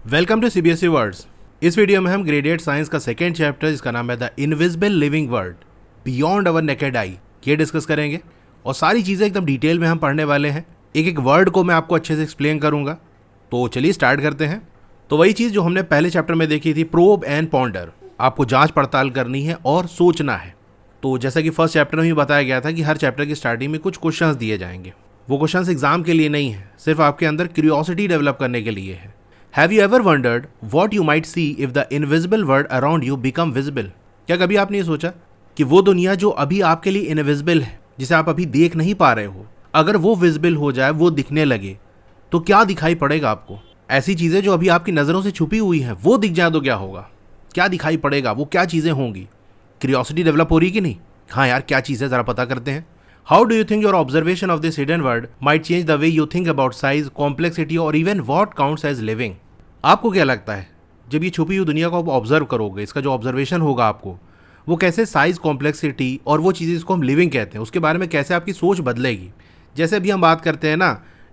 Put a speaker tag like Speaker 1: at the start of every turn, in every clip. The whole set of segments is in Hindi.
Speaker 1: Welcome to CBSE words. इस वीडियो में हम ग्रेड 8 साइंस का सेकेंड चैप्टर जिसका नाम है the invisible living world beyond our naked eye ये डिस्कस करेंगे और सारी चीज़ें एकदम डिटेल में हम पढ़ने वाले हैं। एक एक वर्ड को मैं आपको अच्छे से एक्सप्लेन करूंगा। तो चलिए स्टार्ट करते हैं। तो वही चीज़ जो हमने पहले चैप्टर में देखी थी, प्रोब एंड पॉन्डर, आपको जांच पड़ताल करनी है और सोचना है। तो जैसा कि फर्स्ट चैप्टर में ही बताया गया था कि हर चैप्टर की स्टार्टिंग में कुछ क्वेश्चंस दिए जाएंगे। वो क्वेश्चंस एग्जाम के लिए नहीं है, सिर्फ आपके अंदर क्यूरियोसिटी डेवलप करने के लिए है। Have you ever wondered what you might see if the invisible world around you become visible? क्या कभी आपने ये सोचा कि वो दुनिया जो अभी आपके लिए इनविजिबल है, जिसे आप अभी देख नहीं पा रहे हो, अगर वो विजिबल हो जाए, वो दिखने लगे, तो क्या दिखाई पड़ेगा आपको? ऐसी चीजें जो अभी आपकी नजरों से छुपी हुई हैं, वो दिख जाए तो क्या होगा? क्या दिखाई पड़ेगा? वो क्या चीजें होंगी? क्यूरियोसिटी डेवलप हो रही कि नहीं? हाँ यार, क्या चीज है, जरा पता करते हैं। How do you think your observation of this hidden world might change the way you think about size, complexity, or even what counts as living? आपको क्या लगता है जब ये छुपी हुई दुनिया को आप ऑब्जर्व करोगे, इसका जो ऑब्जर्वेशन होगा आपको, वो कैसे साइज, कॉम्प्लेक्सिटी और वो चीज़ें जिसको हम लिविंग कहते हैं उसके बारे में कैसे आपकी सोच बदलेगी? जैसे अभी हम बात करते हैं ना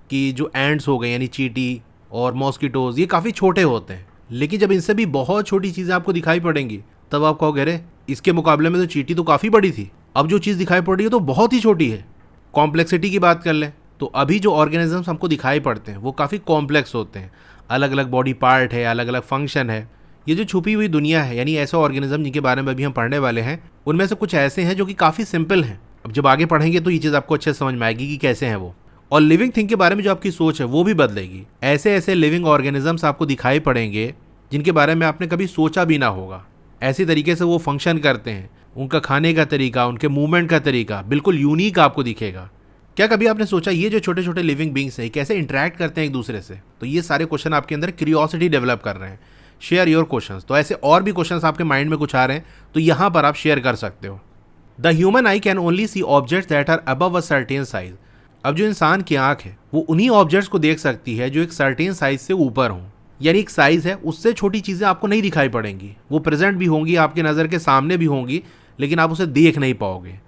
Speaker 1: कि जो एंड्स हो गए यानी चींटी और मॉस्किटोज, ये काफ़ी छोटे होते हैं, लेकिन जब इनसे भी बहुत छोटी चीज़ें आपको दिखाई पड़ेंगी तब आप कहोगे अरे इसके मुकाबले में तो चींटी तो काफ़ी बड़ी थी, अब जो चीज़ दिखाई पड़ रही है तो बहुत ही छोटी है। कॉम्प्लेक्सिटी की बात कर लें तो अभी जो ऑर्गेनिजम्स हमको दिखाई पड़ते हैं वो काफ़ी कॉम्प्लेक्स होते हैं, अलग अलग बॉडी पार्ट है, अलग अलग फंक्शन है। ये जो छुपी हुई दुनिया है यानी ऐसे ऑर्गेनिज्म जिनके बारे में अभी हम पढ़ने वाले हैं, उनमें से कुछ ऐसे हैं जो कि काफ़ी सिंपल हैं। अब जब आगे पढ़ेंगे तो ये चीज़ आपको अच्छे से समझ में आएगी कि कैसे हैं वो। और लिविंग थिंग के बारे में जो आपकी सोच है वो भी बदलेगी। ऐसे ऐसे लिविंग ऑर्गेनिजम्स आपको दिखाई पड़ेंगे जिनके बारे में आपने कभी सोचा भी ना होगा। ऐसी तरीके से वो फंक्शन करते हैं, उनका खाने का तरीका, उनके मूवमेंट का तरीका बिल्कुल यूनिक आपको दिखेगा। क्या कभी आपने सोचा ये जो छोटे छोटे लिविंग बींग्स हैं कैसे इंटरेक्ट करते हैं एक दूसरे से? तो ये सारे क्वेश्चन आपके अंदर क्यूरियोसिटी डेवलप कर रहे हैं। Share your questions. तो ऐसे और भी क्वेश्चंस आपके माइंड में कुछ आ रहे हैं तो यहाँ पर आप शेयर कर सकते हो। The human eye can only see objects that are above a certain size. अब जो इंसान की आंख है वो उन्हीं ऑब्जेक्ट्स को देख सकती है जो एक सर्टेन साइज से ऊपर हों, यानी एक साइज है उससे छोटी चीज़ें आपको नहीं दिखाई पड़ेंगी। वो प्रेजेंट भी होंगी, आपके नज़र के सामने भी होंगी, लेकिन आप उसे देख नहीं पाओगे।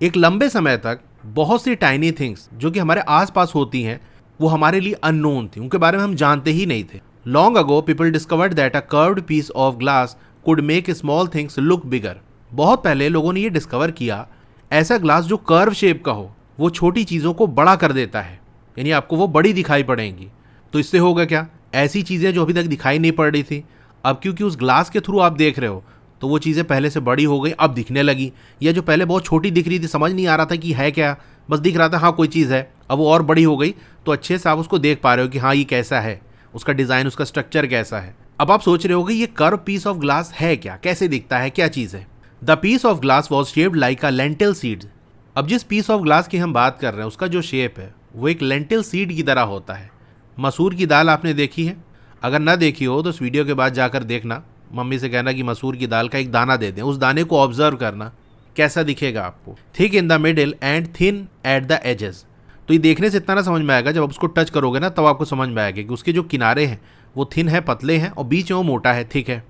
Speaker 1: एक लंबे समय तक बहुत सी टाइनी थिंग्स जो कि हमारे आसपास होती हैं वो हमारे लिए अननोन थी, उनके बारे में हम जानते ही नहीं थे। Long ago people discovered that a curved piece of glass could make small things look bigger. बहुत पहले लोगों ने ये डिस्कवर किया ऐसा ग्लास जो कर्व शेप का हो वो छोटी चीज़ों को बड़ा कर देता है, यानी आपको वो बड़ी दिखाई पड़ेंगी। तो इससे होगा क्या? ऐसी चीज़ें जो अभी तक दिखाई नहीं पड़ रही थी, अब क्योंकि उस ग्लास के थ्रू आप देख रहे हो तो वो चीज़ें पहले से बड़ी हो गई, अब दिखने लगी। या जो पहले बहुत छोटी दिख रही थी, समझ नहीं आ रहा था कि है क्या, बस दिख रहा था हाँ कोई चीज़ है, अब वो और बड़ी हो गई तो अच्छे से आप उसको देख पा रहे हो कि हाँ ये कैसा है, उसका डिज़ाइन, उसका स्ट्रक्चर कैसा है। अब आप सोच रहे हो कि ये कर्व पीस ऑफ ग्लास है क्या, कैसे दिखता है, क्या चीज़ है? The piece of glass was shaped like a lentil seed. अब जिस पीस ऑफ ग्लास की हम बात कर रहे हैं उसका जो शेप है वो एक लेंटिल सीड की तरह होता है। मसूर की दाल आपने देखी है? अगर ना देखी हो तो इस वीडियो के बाद जाकर देखना, मम्मी से कहना कि मसूर की दाल का एक दाना दे दें, उस दाने को ऑब्जर्व करना कैसा दिखेगा आपको। Thick in the middle and thin at the edges. तो ये देखने से इतना ना समझ में आएगा, जब आप उसको टच करोगे ना तब आपको समझ में आएगा कि उसके जो किनारे हैं वो थिन है, पतले हैं, और बीच में वो मोटा है, थिक है।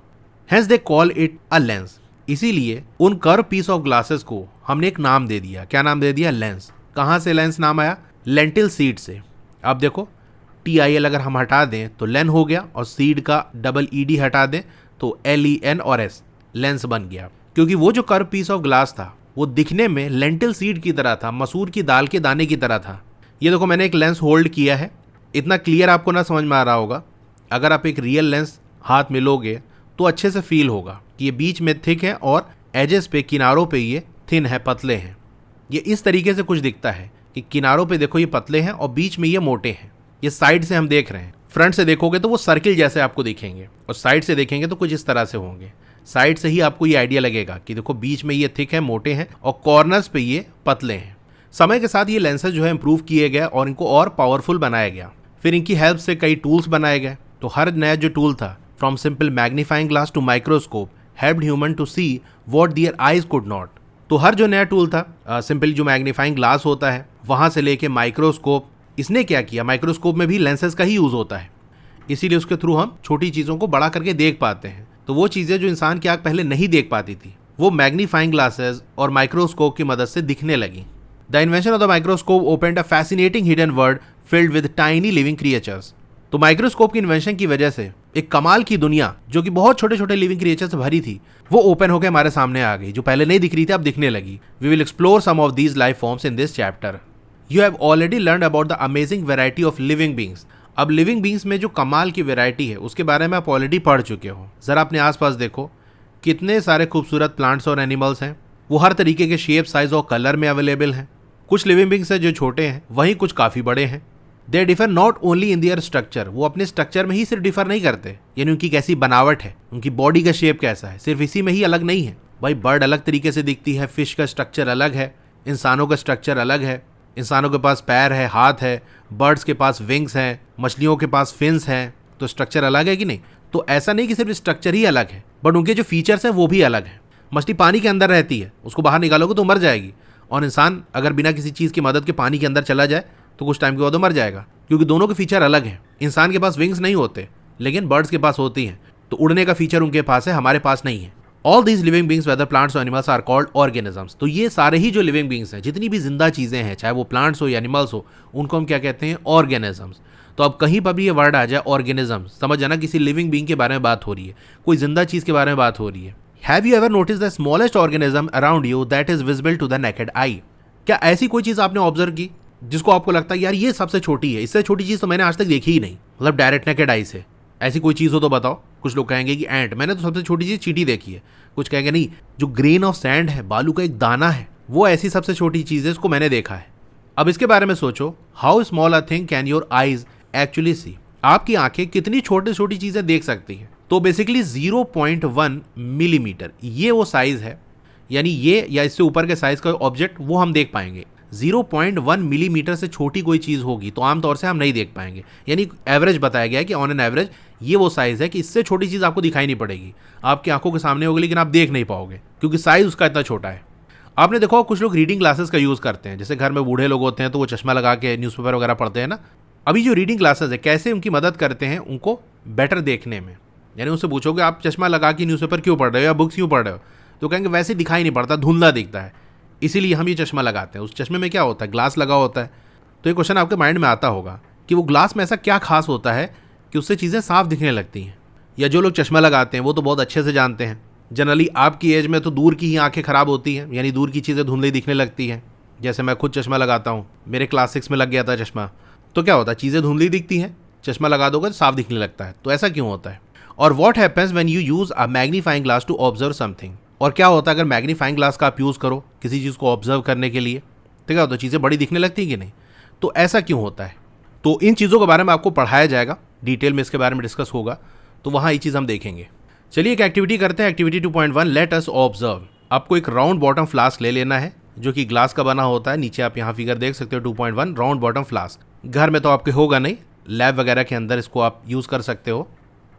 Speaker 1: Hence they call it a lens. इसीलिए उन कर्व पीस ऑफ ग्लासेस को हमने एक नाम दे दिया। क्या नाम दे दिया? लेंस। कहाँ से लेंस नाम आया? लेंटिल सीड से। अब देखो TIL अगर हम हटा दें तो लेन हो गया, और सीड का डबल ED हटा दें तो LEN और S, लेंस बन गया। क्योंकि वो जो कर्व पीस ऑफ ग्लास था वो दिखने में लेंटिल सीड की तरह था, मसूर की दाल के दाने की तरह था। ये देखो मैंने एक लेंस होल्ड किया है, इतना क्लियर आपको ना समझ में आ रहा होगा। अगर आप एक रियल लेंस हाथ में लोगे तो अच्छे से फील होगा कि ये बीच में थिक है और एजेस पे, किनारों पे ये थिन है, पतले हैं। ये इस तरीके से कुछ दिखता है कि किनारों पे देखो ये पतले हैं और बीच में ये मोटे हैं। ये साइड से हम देख रहे हैं, फ्रंट से देखोगे तो वो सर्किल जैसे आपको दिखेंगे, और साइड से देखेंगे तो कुछ इस तरह से होंगे। साइड से ही आपको ये आइडिया लगेगा कि देखो बीच में ये थिक है, मोटे हैं, और कॉर्नर्स पे ये पतले हैं। समय के साथ ये लेंसेज जो है इंप्रूव किए गए और इनको और पावरफुल बनाया गया। फिर इनकी हेल्प से कई टूल्स बनाए गए। तो हर नया जो टूल था, from simple magnifying glass to microscope, helped human to see what their eyes could not. तो हर जो नया टूल था, सिंपल जो मैग्नीफाइंग ग्लास होता है वहाँ से लेके माइक्रोस्कोप, इसने क्या किया, माइक्रोस्कोप में भी लेंसेज का ही यूज़ होता है, इसीलिए उसके थ्रू हम छोटी चीज़ों को बड़ा करके देख पाते हैं। तो वो चीज़ें जो इंसान की आँख पहले नहीं देख पाती थी वो मैग्नीफाइंग ग्लासेस और माइक्रोस्कोप की मदद से दिखने लगी। The invention of the microscope opened a fascinating hidden world filled with tiny living creatures. तो माइक्रोस्कोप की इन्वेंशन की वजह से एक कमाल की दुनिया जो कि बहुत छोटे छोटे लिविंग क्रिएचर से भरी थी, वो ओपन होकर हमारे सामने आ गई, जो पहले नहीं दिख रही थी अब दिखने लगी। We will explore some of these life forms in this chapter. You have already learn about the amazing variety of living beings. अब लिविंग बींग्स में जो कमाल की वेराइटी है उसके बारे में आप ऑलरेडी पढ़ चुके हो। जरा अपने आसपास देखो, कितने सारे खूबसूरत प्लांट्स और एनिमल्स हैं। वो हर तरीके के शेप, साइज और कलर में अवेलेबल हैं। कुछ लिविंग बींग्स हैं जो छोटे हैं, वहीं कुछ काफ़ी बड़े हैं। They differ not only in their structure. वो अपने स्ट्रक्चर में ही सिर्फ डिफर नहीं करते, यानी उनकी कैसी बनावट है, उनकी बॉडी का शेप कैसा है, सिर्फ इसी में ही अलग नहीं है। भाई बर्ड अलग तरीके से दिखती है, फिश का स्ट्रक्चर अलग है, इंसानों का स्ट्रक्चर अलग है। इंसानों के पास पैर है, हाथ है, बर्ड्स के पास विंग्स हैं, मछलियों के पास फिन्स हैं, तो स्ट्रक्चर अलग है कि नहीं। तो ऐसा नहीं कि सिर्फ स्ट्रक्चर ही अलग है, बट उनके जो फीचर्स हैं वो भी अलग है। मछली पानी के अंदर रहती है, उसको बाहर निकालोगे तो मर जाएगी, और इंसान अगर बिना किसी चीज़ की मदद के पानी के अंदर चला जाए तो कुछ टाइम के बाद वो मर जाएगा, क्योंकि दोनों के फीचर अलग हैं। इंसान के पास विंग्स नहीं होते, लेकिन बर्ड्स के पास होती हैं, तो उड़ने का फीचर उनके पास है, हमारे पास नहीं है। All these living beings whether plants और एनिमल्स आर कॉल्ड ऑर्गेनिजम्स। तो ये सारे ही जो लिविंग बींग्स हैं, जितनी भी जिंदा चीज़ें हैं, चाहे वो प्लांट्स हो या एनिमल्स हो, उनको हम क्या कहते हैं, ऑर्गेनिजम्स। तो अब कहीं पर भी ये वर्ड आ जाए ऑर्गेनिजम्स, समझ जाना किसी लिविंग बींग के बारे में बात हो रही है, कोई जिंदा चीज़ के बारे में बात हो रही है। Have you ever notice the smallest organism around you that is visible to the naked eye. क्या ऐसी कोई चीज़ आपने ऑब्जर्व की जिसको आपको लगता है यार ये सबसे छोटी है, इससे छोटी चीज़ तो मैंने आज तक देखी ही नहीं, मतलब डायरेक्ट नेकेड आई से। ऐसी कोई चीज़ हो तो बताओ। कुछ लोग कहेंगे कि एंट, मैंने तो सबसे छोटी चीज़ चींटी देखी है। कुछ कहेंगे नहीं, जो ग्रेन ऑफ सैंड है, बालू का एक दाना है, वो ऐसी सबसे छोटी चीज़ है, इसको मैंने देखा है। अब इसके बारे में सोचो, how small a thing can your eyes actually see. आपकी आंखें कितनी छोटी छोटी चीज़ें देख सकती हैं। तो बेसिकली 0.1 मिलीमीटर ये वो साइज़ है, यानी ये या इससे ऊपर के साइज़ का ऑब्जेक्ट वो हम देख पाएंगे। 0.1 मिलीमीटर से छोटी कोई चीज़ होगी तो आमतौर से हम नहीं देख पाएंगे, यानी एवरेज बताया गया है कि ऑन एन एवरेज ये वो साइज़ है कि इससे छोटी चीज़ आपको दिखाई नहीं पड़ेगी, आपकी आंखों के सामने होगी लेकिन आप देख नहीं पाओगे, क्योंकि साइज़ उसका इतना छोटा है। आपने देखो कुछ लोग रीडिंग ग्लासेस का यूज़ करते हैं, जैसे घर में बूढ़े लोग होते हैं तो वो चश्मा लगा के न्यूज़पेपर वगैरह पढ़ते हैं ना। अभी जो रीडिंग ग्लासेस है, कैसे उनकी मदद करते हैं उनको बेटर देखने में। यानी उससे पूछोगे आप चश्मा लगा के न्यूज़पेपर क्यों पढ़ रहे हो या बुक्स क्यों पढ़ रहे हो, तो कहेंगे वैसे दिखाई नहीं पड़ता, धुंधला दिखता है, इसीलिए हम ये चश्मा लगाते हैं। उस चश्मे में क्या होता है, ग्लास लगा होता है। तो ये क्वेश्चन आपके माइंड में आता होगा कि वो ग्लास में ऐसा क्या खास होता है कि उससे चीज़ें साफ दिखने लगती हैं। या जो लोग चश्मा लगाते हैं वो तो बहुत अच्छे से जानते हैं, जनरली आपकी एज में तो दूर की ही आंखें ख़राब होती हैं, यानी दूर की चीज़ें धुंधली दिखने लगती हैं। जैसे मैं खुद चश्मा लगाता हूँ, मेरे क्लास 6 में लग गया था चश्मा, तो क्या होता है, चीज़ें धुंधली दिखती हैं, चश्मा लगा दोगे तो साफ दिखने लगता है। तो ऐसा क्यों होता है। और what happens when you use a magnifying glass to observe something. और क्या होता है अगर मैग्नीफाइंग ग्लास का आप यूज़ करो किसी चीज़ को ऑब्जर्व करने के लिए, तो क्या होता है, चीज़ें बड़ी दिखने लगती हैं कि नहीं। तो ऐसा क्यों होता है, तो इन चीज़ों के बारे में आपको पढ़ाया जाएगा, डिटेल में इसके बारे में डिस्कस होगा, तो वहाँ ये चीज़ हम देखेंगे। चलिए एक एक्टिविटी करते हैं, एक्टिविटी 2.1 लेट अस ऑब्जर्व। आपको एक राउंड बॉटम फ्लास्क ले लेना है जो कि ग्लास का बना होता है। नीचे आप यहाँ फिगर देख सकते हो 2.1 राउंड बॉटम फ्लास्क। घर में तो आपके होगा नहीं, लैब वगैरह के अंदर इसको आप यूज़ कर सकते हो।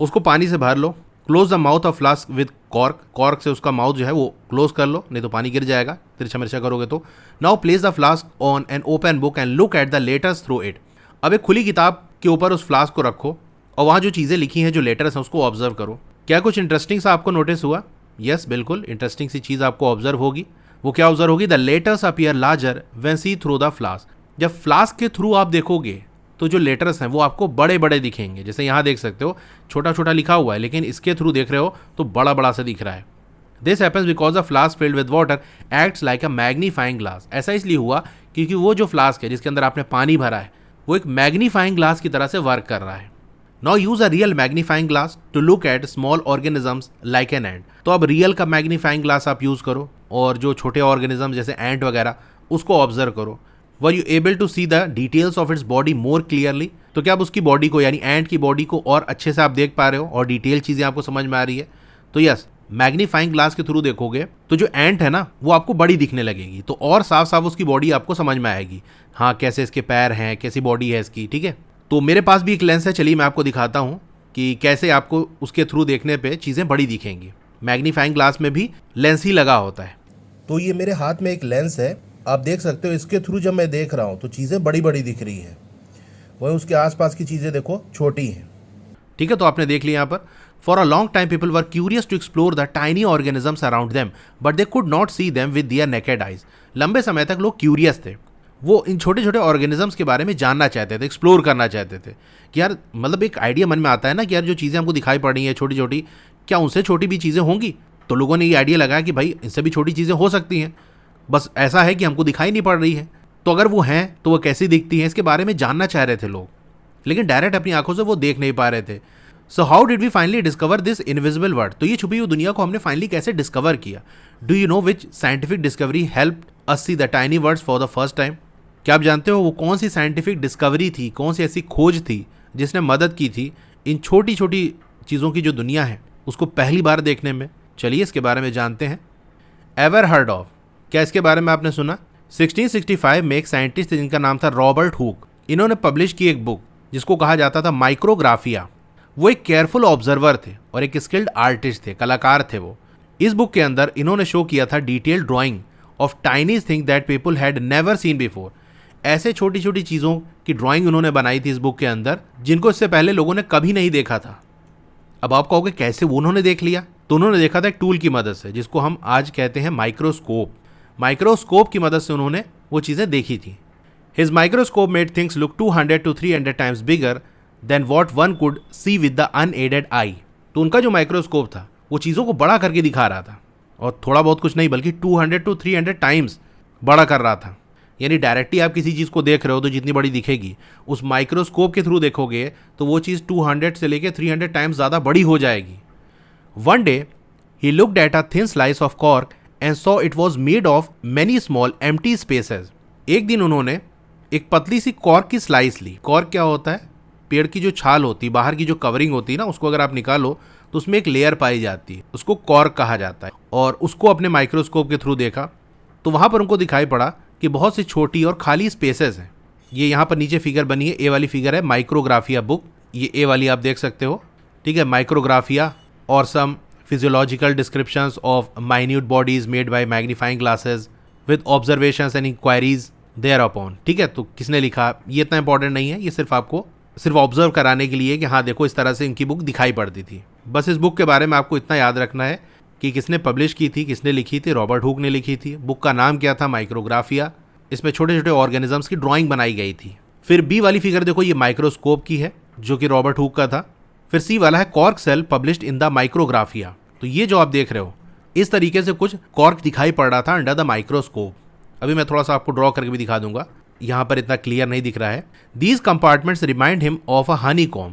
Speaker 1: उसको पानी से भर लो। Close the mouth of flask with cork. Cork से उसका माउथ जो है वो क्लोज कर लो, नहीं तो पानी गिर जाएगा तिरछा मिर्चा करोगे तो। Now place the flask on an open book and look at the letters through it. अब एक खुली किताब के ऊपर उस फ्लास्क को रखो और वहाँ जो चीज़ें लिखी हैं, जो लेटर्स हैं, उसको ऑब्जर्व करो। क्या कुछ इंटरेस्टिंग सा आपको नोटिस हुआ? यस, बिल्कुल इंटरेस्टिंग सी चीज़ आपको ऑब्जर्व होगी। वो क्या ऑब्जर्व होगी? The letters appear larger when see through the flask. जब फ्लास्क के थ्रू आप देखोगे तो जो लेटर्स हैं वो आपको बड़े बड़े दिखेंगे। जैसे यहाँ देख सकते हो छोटा छोटा लिखा हुआ है, लेकिन इसके थ्रू देख रहे हो तो बड़ा बड़ा सा दिख रहा है। This happens because the flask filled with water acts like a magnifying glass. ऐसा इसलिए हुआ क्योंकि वो जो फ्लास्क है जिसके अंदर आपने पानी भरा है वो एक मैग्नीफाइंग ग्लास की तरह से वर्क कर रहा है। Now use a real magnifying glass to look at small organisms like an ant. तो अब रियल का मैग्नीफाइंग ग्लास आप यूज़ करो और जो छोटे ऑर्गेनिज्म जैसे एंट वगैरह उसको ऑब्जर्व करो। Were you able to see the details of its body more clearly. तो क्या आप उसकी बॉडी को यानी एंट की बॉडी को और अच्छे से आप देख पा रहे हो और डिटेल चीज़ें आपको समझ में आ रही है? तो यस, मैग्नीफाइंग ग्लास के थ्रू देखोगे तो जो एंट है ना वो आपको बड़ी दिखने लगेगी, तो और साफ साफ उसकी बॉडी आपको समझ में आएगी। हाँ, कैसे इसके पैर हैं, कैसी बॉडी है इसकी, ठीक है। तो मेरे पास भी एक लेंस है, चलिए मैं आपको दिखाता हूँ कि कैसे आपको उसके थ्रू देखने पे चीज़ें बड़ी दिखेंगी। मैग्नीफाइंग ग्लास में भी लेंस ही लगा होता है।
Speaker 2: तो ये मेरे हाथ में एक लेंस है, आप देख सकते हो। इसके थ्रू जब मैं देख रहा हूँ तो चीज़ें बड़ी बड़ी दिख रही हैं, वहीं उसके आसपास की चीज़ें देखो छोटी हैं।
Speaker 1: ठीक है, तो आपने देख लिया यहाँ पर। For a long time people were curious to explore the tiny organisms around them but they could not see them with their naked eyes. लंबे समय तक लोग क्यूरियस थे, वो इन छोटे छोटे ऑर्गेनिजम्स के बारे में जानना चाहते थे, एक्सप्लोर करना चाहते थे कि यार मतलब एक आइडिया मन में आता है ना कि यार जो चीज़ें हमको दिखाई पड़ रही हैं छोटी छोटी, क्या उनसे छोटी भी चीज़ें होंगी। तो लोगों ने ये आइडिया लगाया कि भाई इनसे भी छोटी चीज़ें हो सकती हैं, बस ऐसा है कि हमको दिखाई नहीं पड़ रही है। तो अगर वो हैं तो वो कैसी दिखती हैं, इसके बारे में जानना चाह रहे थे लोग, लेकिन डायरेक्ट अपनी आंखों से वो देख नहीं पा रहे थे। So how did we finally discover this invisible world? तो ये छुपी हुई दुनिया को हमने फाइनली कैसे डिस्कवर किया? Do you know which scientific discovery help us see the tiny words for the first time? क्या आप जानते हो वो कौन सी साइंटिफिक डिस्कवरी थी, कौन सी ऐसी खोज थी जिसने मदद की थी इन छोटी छोटी चीज़ों की जो दुनिया है उसको पहली बार देखने में? चलिए इसके बारे में जानते हैं। Ever heard of? क्या इसके बारे में आपने सुना? 1665 में एक साइंटिस्ट थे जिनका नाम था रॉबर्ट हुक। इन्होंने पब्लिश की एक बुक जिसको कहा जाता था माइक्रोग्राफिया। वो एक केयरफुल ऑब्जर्वर थे और एक स्किल्ड आर्टिस्ट थे, कलाकार थे वो। इस बुक के अंदर इन्होंने शो किया था detailed drying of tiny thing that people had never seen before. ऐसे छोटी छोटी चीज़ों की ड्राइंग उन्होंने बनाई थी इस बुक के अंदर जिनको इससे पहले लोगों ने कभी नहीं देखा था। अब आप कहोगे कैसे वो उन्होंने देख लिया? तो उन्होंने देखा था एक टूल की मदद से जिसको हम आज कहते हैं माइक्रोस्कोप। माइक्रोस्कोप की मदद से उन्होंने वो चीज़ें देखी थी। His microscope made things look 200 to 300 times bigger than what one could see with the unaided eye. तो उनका जो माइक्रोस्कोप था वो चीज़ों को बड़ा करके दिखा रहा था, और थोड़ा बहुत कुछ नहीं बल्कि 200 to 300 टाइम्स बड़ा कर रहा था। यानी डायरेक्टली आप किसी चीज़ को देख रहे हो तो जितनी बड़ी दिखेगी, उस माइक्रोस्कोप के थ्रू देखोगे तो वो चीज़ 200 से लेकर 300 टाइम्स ज़्यादा बड़ी हो जाएगी। One day he looked at a thin slice of cork and saw it was made of many small empty spaces. एक दिन उन्होंने एक पतली सी कॉर्क की स्लाइस ली। कॉर्क क्या होता है? पेड़ की जो छाल होती है, बाहर की जो कवरिंग होती है ना, उसको अगर आप निकालो तो उसमें एक लेयर पाई जाती है, उसको कॉर्क कहा जाता है। और उसको अपने माइक्रोस्कोप के थ्रू देखा तो वहाँ पर उनको दिखाई पड़ा कि बहुत सी छोटी और खाली स्पेसेस हैं। ये यहाँ पर नीचे फिगर बनी है, ए वाली फिगर है माइक्रोग्राफिया बुक, ये ए वाली आप देख सकते हो, ठीक है। माइक्रोग्राफिया और some physiological descriptions of minute bodies made by magnifying glasses with observations and inquiries thereupon. ठीक है, तो किसने लिखा ये इतना इंपॉर्टेंट नहीं है, ये सिर्फ आपको सिर्फ ऑब्जर्व कराने के लिए कि हाँ देखो इस तरह से इनकी बुक दिखाई पड़ती थी। बस इस बुक के बारे में आपको इतना याद रखना है कि किसने पब्लिश की थी, किसने लिखी थी। रॉबर्ट हुक ने लिखी थी। बुक का नाम क्या था? माइक्रोग्राफिया। इसमें छोटे छोटे ऑर्गेनिजम्स की ड्राइंग बनाई गई थी। फिर बी वाली फिगर देखो, ये माइक्रोस्कोप की है जो कि रॉबर्ट हुक का था। फिर सी वाला है cork cell published in the Micrographia. तो ये जो आप देख रहे हो इस तरीके से कुछ कॉर्क दिखाई पड़ रहा था अंडर द माइक्रोस्कोप। अभी मैं थोड़ा सा आपको ड्रॉ करके भी दिखा दूंगा, यहाँ पर इतना क्लियर नहीं दिख रहा है। These compartments remind him of a Honey com.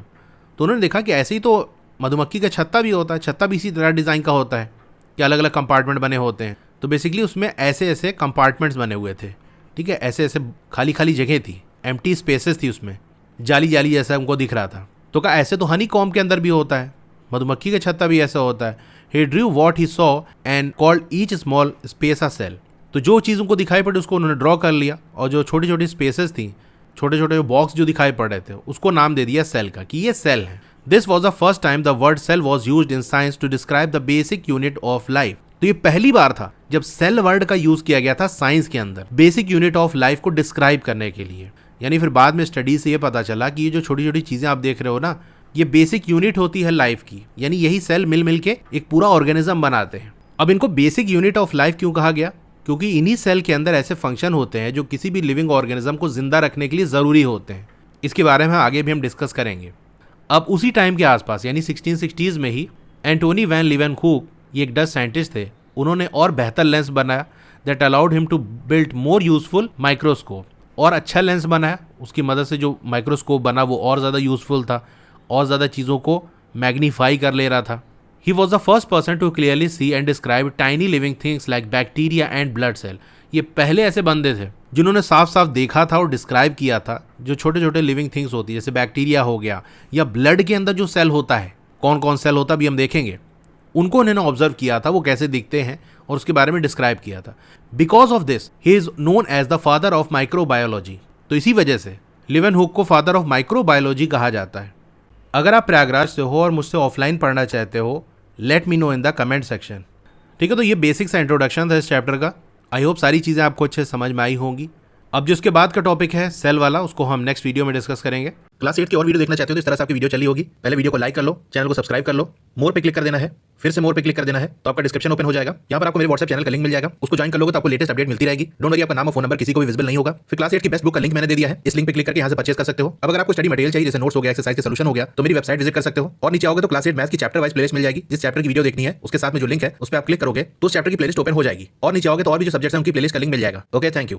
Speaker 1: तो उन्होंने देखा कि ऐसे ही तो मधुमक्खी का छत्ता भी होता है, छत्ता भी इसी तरह डिज़ाइन का होता है कि अलग अलग कंपार्टमेंट बने होते हैं। तो बेसिकली उसमें ऐसे ऐसे कंपार्टमेंट्स बने हुए थे, ठीक है, ऐसे ऐसे खाली खाली जगह थी, एम्प्टी स्पेसेस थी, उसमें जाली जाली जैसा उनको दिख रहा था। तो कहा ऐसे तो हनी कॉम के अंदर भी होता है, मधुमक्खी का छत्ता भी ऐसा होता है। He drew what he saw and called each small space a cell. तो जो चीज़ उनको दिखाई पड़ी उसको उन्होंने ड्रॉ कर लिया, और जो छोटी छोटी स्पेसेस थी, छोटे छोटे बॉक्स जो दिखाई पड़ रहे थे, उसको नाम दे दिया सेल का, कि ये सेल है। This was the first time the word cell was used in science to describe the basic unit of life. तो ये पहली बार था जब सेल वर्ड का यूज किया गया था साइंस के अंदर बेसिक यूनिट ऑफ लाइफ को डिस्क्राइब करने के लिए। यानी फिर बाद में स्टडी से ये पता चला कि ये जो छोटी छोटी चीज़ें आप देख रहे हो ना, ये बेसिक यूनिट होती है लाइफ की, यानी यही सेल मिल मिल के एक पूरा ऑर्गेनिज्म बनाते हैं। अब इनको बेसिक यूनिट ऑफ लाइफ क्यों कहा गया? क्योंकि इन्हीं सेल के अंदर ऐसे फंक्शन होते हैं जो किसी भी लिविंग ऑर्गेनिज्म को जिंदा रखने के लिए ज़रूरी होते हैं। इसके बारे में आगे भी हम डिस्कस करेंगे। अब उसी टाइम के आसपास यानी 1660s में ही एंटोनी वैन लीवेनहूक, ये एक डच साइंटिस्ट थे, उन्होंने और बेहतर लेंस बनाया that allowed him to build more useful microscope. और अच्छा लेंस बनाया, उसकी मदद से जो माइक्रोस्कोप बना वो और ज़्यादा यूजफुल था, और ज़्यादा चीज़ों को मैग्नीफाई कर ले रहा था। He was the first person to clearly see and describe tiny living things like bacteria and blood cell. ये पहले ऐसे बंदे थे जिन्होंने साफ साफ देखा था और डिस्क्राइब किया था जो छोटे छोटे लिविंग थिंग्स होती है, जैसे बैक्टीरिया हो गया, या ब्लड के अंदर जो सेल होता है, कौन कौन सेल होता है अभी हम देखेंगे, उनको उन्होंने ऑब्जर्व किया था, वो कैसे दिखते हैं और उसके बारे में डिस्क्राइब किया था। Because of this he is known as the father of microbiology. तो इसी वजह से लीवेनहूक को फादर ऑफ माइक्रोबायोलॉजी कहा जाता है। अगर आप प्रयागराज से हो और मुझसे ऑफलाइन पढ़ना चाहते हो, let me know in the comment section. ठीक है, तो ये बेसिक सा इंट्रोडक्शन था इस चैप्टर का। आई होप सारी चीज़ें आपको अच्छे से समझ में आई होंगी। अब जो इसके बाद का टॉपिक है सेल वाला, उसको हम नेक्स्ट वीडियो में डिस्कस करेंगे। क्लास 8 की और वीडियो देखना चाहते हो तो इस तरह से आपकी वीडियो चली होगी, पहले वीडियो को लाइक कर लो, चैनल को सब्सक्राइब कर लो, मोर पे क्लिक कर देना है। फिर से मोर पे क्लिक कर देना है तो आपका डिस्क्रिप्शन ओपन हो जाएगा। यहाँ पर आपको मेरे व्हाट्सएप चैनल का लिंक मिल जाएगा, उसको ज्वाइन कर लोगे तो आपको लेटेस्ट अपडेट मिलती रहेगी। डोंट वरी, आपका नाम और फोन नंबर किसी को भी विजिबल नहीं होगा। फिर क्लास 8 की बेस्ट बुक का लिंक मैंने दे दिया है, इस लिंक पे क्लिक करके यहाँ से परचेज कर सकते हो। अब अगर आपको स्टडी मटेरियल चाहिए, जैसे नोट्स हो गया, एक्सरसाइज के सॉल्यूशन हो गया, तो मेरी वेबसाइट विजिट कर सकते हो। और नीचे आओगे तो क्लास 8 मैथ्स की चैप्टर वाइज प्लेलिस्ट मिल जाएगी। जिस चैप्टर की वीडियो देखनी है उसके साथ में जो लिंक है उस पर आप क्लिक करोगे तो उस चैप्टर की प्लेलिस्ट ओपन हो जाएगी। और नीचे आओगे तो और भी जो सब्जेक्ट्स हैं उनकी प्लेलिस्ट का लिंक मिल जाएगा। Okay, thank you.